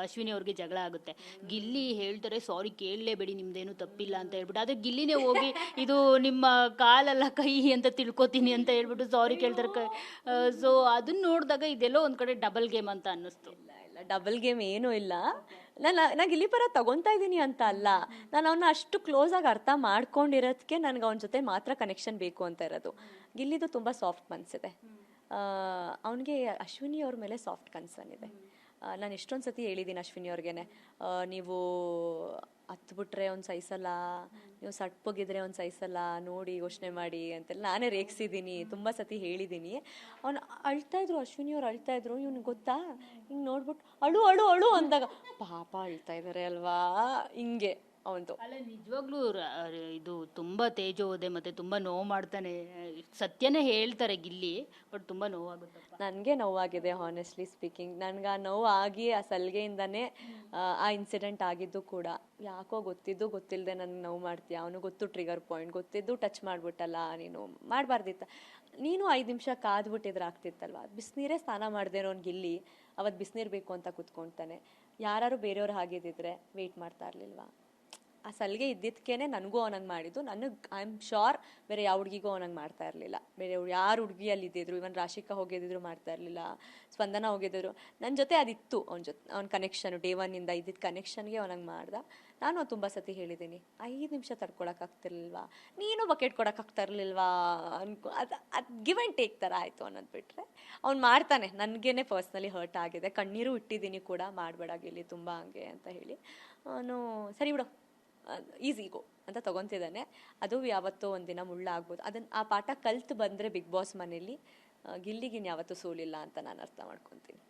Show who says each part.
Speaker 1: ಅಶ್ವಿನಿ ಅವ್ರಿಗೆ ಜಗಳ ಆಗುತ್ತೆ. ಗಿಲ್ಲಿ ಹೇಳ್ತಾರೆ ಸಾರಿ ಕೇಳಲೇಬೇಡಿ ನಿಮ್ದೇನು ತಪ್ಪಿಲ್ಲ ಅಂತ ಹೇಳ್ಬಿಟ್ಟು, ಆದರೆ ಗಿಲ್ಲಿನೇ ಹೋಗಿ ಇದು ನಿಮ್ಮ ಕಾಲಲ್ಲ ಕೈ ಅಂತ ತಿಳ್ಕೊತೀನಿ ಅಂತ ಹೇಳ್ಬಿಟ್ಟು ಸಾರಿ ಕೇಳ್ತಾರೆ. ಸೊ ಅದನ್ನ ನೋಡಿದಾಗ ಇದೆಲ್ಲೋ ಒಂದು ಕಡೆ ಡಬಲ್ ಗೇಮ್ ಅಂತ ಅನ್ನಿಸ್ತು.
Speaker 2: ಇಲ್ಲ ಡಬಲ್ ಗೇಮ್ ಏನೂ ಇಲ್ಲ. ನಾನು ಗಿಲ್ಲಿ ಪರ ತಗೊತಾ ಇದ್ದೀನಿ ಅಂತ ಅಲ್ಲ, ನಾನು ಅವನ್ನ ಅಷ್ಟು ಕ್ಲೋಸ್ ಆಗಿ ಅರ್ಥ ಮಾಡ್ಕೊಂಡಿರೋದಕ್ಕೆ ನನಗೆ ಅವನ ಜೊತೆ ಮಾತ್ರ ಕನೆಕ್ಷನ್ ಬೇಕು ಅಂತ ಇರೋದು. ಗಿಲ್ಲಿದು ತುಂಬ ಸಾಫ್ಟ್ ಮನಸ್ಸಿದೆ, ಅವನಿಗೆ ಅಶ್ವಿನಿ ಅವ್ರ ಮೇಲೆ ಸಾಫ್ಟ್ ಕನ್ಸರ್ನ್ ಇದೆ. ನಾನು ಎಷ್ಟೊಂದು ಸತಿ ಹೇಳಿದ್ದೀನಿ ಅಶ್ವಿನಿ ಅವ್ರಿಗೇನೆ, ನೀವು ಹತ್ಬಿಟ್ರೆ ಒಂದು ಸಹಿಸಲ್ಲ, ನೀವು ಸಟ್ಪೋಗಿದ್ರೆ ಒಂದು ಸಹಿಸಲ್ಲ, ನೋಡಿ ಯೋಚನೆ ಮಾಡಿ ಅಂತೆಲ್ಲ ನಾನೇ ರೇಗಿಸಿದ್ದೀನಿ, ತುಂಬ ಸತಿ ಹೇಳಿದ್ದೀನಿ. ಅವ್ನು ಅಳ್ತಾಯಿದ್ರು, ಅಶ್ವಿನಿ ಅವ್ರು ಅಳ್ತಾಯಿದ್ರು. ಇವ್ನಿಗೆ ಗೊತ್ತಾ, ಹಿಂಗೆ ನೋಡ್ಬಿಟ್ಟು ಅಳು ಅಳು ಅಳು ಅಂದಾಗ ಪಾಪ ಅಳ್ತಾ ಇದ್ದಾರೆ ಅಲ್ವಾ, ಹಿಂಗೆ ಅವನದು.
Speaker 1: ಅಲ್ಲ ನಿಜವಾಗ್ಲೂ ಇದು ತುಂಬ ತೇಜೋದೆ ಮತ್ತು ತುಂಬ ನೋವು ಮಾಡ್ತಾನೆ. ಸತ್ಯನೇ ಹೇಳ್ತಾರೆ ಗಿಲ್ಲಿ, ಬಟ್ ತುಂಬ ನೋವಾಗುತ್ತೆ.
Speaker 2: ನನಗೆ ನೋವಾಗಿದೆ ಹಾನೆಸ್ಟ್ಲಿ ಸ್ಪೀಕಿಂಗ್. ನನಗೆ ಆ ನೋವು ಆಗಿ ಆ ಸಲಿಗೆಯಿಂದನೇ ಆ ಇನ್ಸಿಡೆಂಟ್ ಆಗಿದ್ದು ಕೂಡ. ಯಾಕೋ ಗೊತ್ತಿದ್ದು ಗೊತ್ತಿಲ್ಲದೆ ನನಗೆ ನೋವು ಮಾಡ್ತೀಯ, ಅವನು ಗೊತ್ತು ಟ್ರಿಗರ್ ಪಾಯಿಂಟ್, ಗೊತ್ತಿದ್ದು ಟಚ್ ಮಾಡಿಬಿಟ್ಟಲ್ಲ, ನೀನು ಮಾಡಬಾರ್ದಿತ್ತ. ನೀನು 5 ನಿಮಿಷ ಕಾದ್ಬಿಟ್ಟಿದ್ರೆ ಆಗ್ತಿತ್ತಲ್ವ. ಬಿಸಿನೀರೇ ಸ್ನಾನ ಮಾಡಿದೆ ಅವ್ನು ಗಿಲ್ಲಿ, ಅವತ್ತು ಬಿಸಿನೀರು ಬೇಕು ಅಂತ ಕುತ್ಕೊಳ್ತಾನೆ. ಯಾರು ಬೇರೆಯವ್ರು ಹಾಗಿದ್ದಿದ್ರೆ ವೆಯ್ಟ್ ಮಾಡ್ತಾ ಇರಲಿಲ್ವಾ? ಆ ಸಲಿಗೆ ಇದ್ದಿದ್ದಕ್ಕೇನೆ ನನಗೂ ಅವನಂಗೆ ಮಾಡಿದ್ದು. ನನಗೆ ಐ ಆಮ್ ಶ್ಯೋರ್ ಬೇರೆ ಯಾವ ಹುಡುಗಿಗೂ ಅವನಂಗೆ ಮಾಡ್ತಾ ಇರಲಿಲ್ಲ. ಬೇರೆ ಯಾರು ಹುಡುಗಿಯಲ್ಲಿ ಇದ್ದಿದ್ರು, ಇವನ್ ರಾಶಿಕಾ ಹೋಗಿದ್ದಿದ್ರು ಮಾಡ್ತಾ ಇರಲಿಲ್ಲ, ಸ್ಪಂದನ ಹೋಗಿದ್ದರು, ನನ್ನ ಜೊತೆ ಅದಿತ್ತು. ಅವ್ನ ಕನೆಕ್ಷನ್ ಡೇ 1 ಇದ್ದಿದ್ದ ಕನೆಕ್ಷನ್ಗೆ ಅವನಂಗೆ ಮಾಡ್ದ. ನಾನು ತುಂಬ ಸತಿ ಹೇಳಿದ್ದೀನಿ, 5 ನಿಮಿಷ ತಡ್ಕೊಳಕ್ಕಾಗ್ತಿರ್ಲಿಲ್ವಾ, ನೀನು ಬಕೆಟ್ ಕೊಡೋಕ್ಕಾಗ್ತಾ ಇರಲಿಲ್ವಾ ಅದು ಗಿವ್ ಆ್ಯಂಡ್ ಟೇಕ್ ಥರ ಆಯಿತು ಅನ್ನೋದು ಬಿಟ್ಟರೆ ಅವ್ನು ಮಾಡ್ತಾನೆ. ನನಗೇನೆ ಪರ್ಸ್ನಲಿ ಹರ್ಟ್ ಆಗಿದೆ, ಕಣ್ಣೀರು ಇಟ್ಟಿದ್ದೀನಿ ಕೂಡ, ಮಾಡಬೇಡಾಗಿಲ್ಲಿ ತುಂಬ ಹಂಗೆ ಅಂತ ಹೇಳಿ. ಅವನು ಸರಿ ಬಿಡು ಈಸಿಗೋ ಅಂತ ತಗೊತಿದ್ದಾನೆ. ಅದು ಯಾವತ್ತೋ ಒಂದಿನ ಮುಳ್ಳಾಗ್ಬೋದು. ಅದನ್ನು ಆ ಪಾಠ ಕಲ್ತು ಬಂದರೆ ಬಿಗ್ ಬಾಸ್ ಮನೇಲಿ ಗಿಲ್ಲಿಗಿನ್ ಯಾವತ್ತೂ ಸೋಲಿಲ್ಲ ಅಂತ ನಾನು ಅರ್ಥ ಮಾಡ್ಕೊತೀನಿ.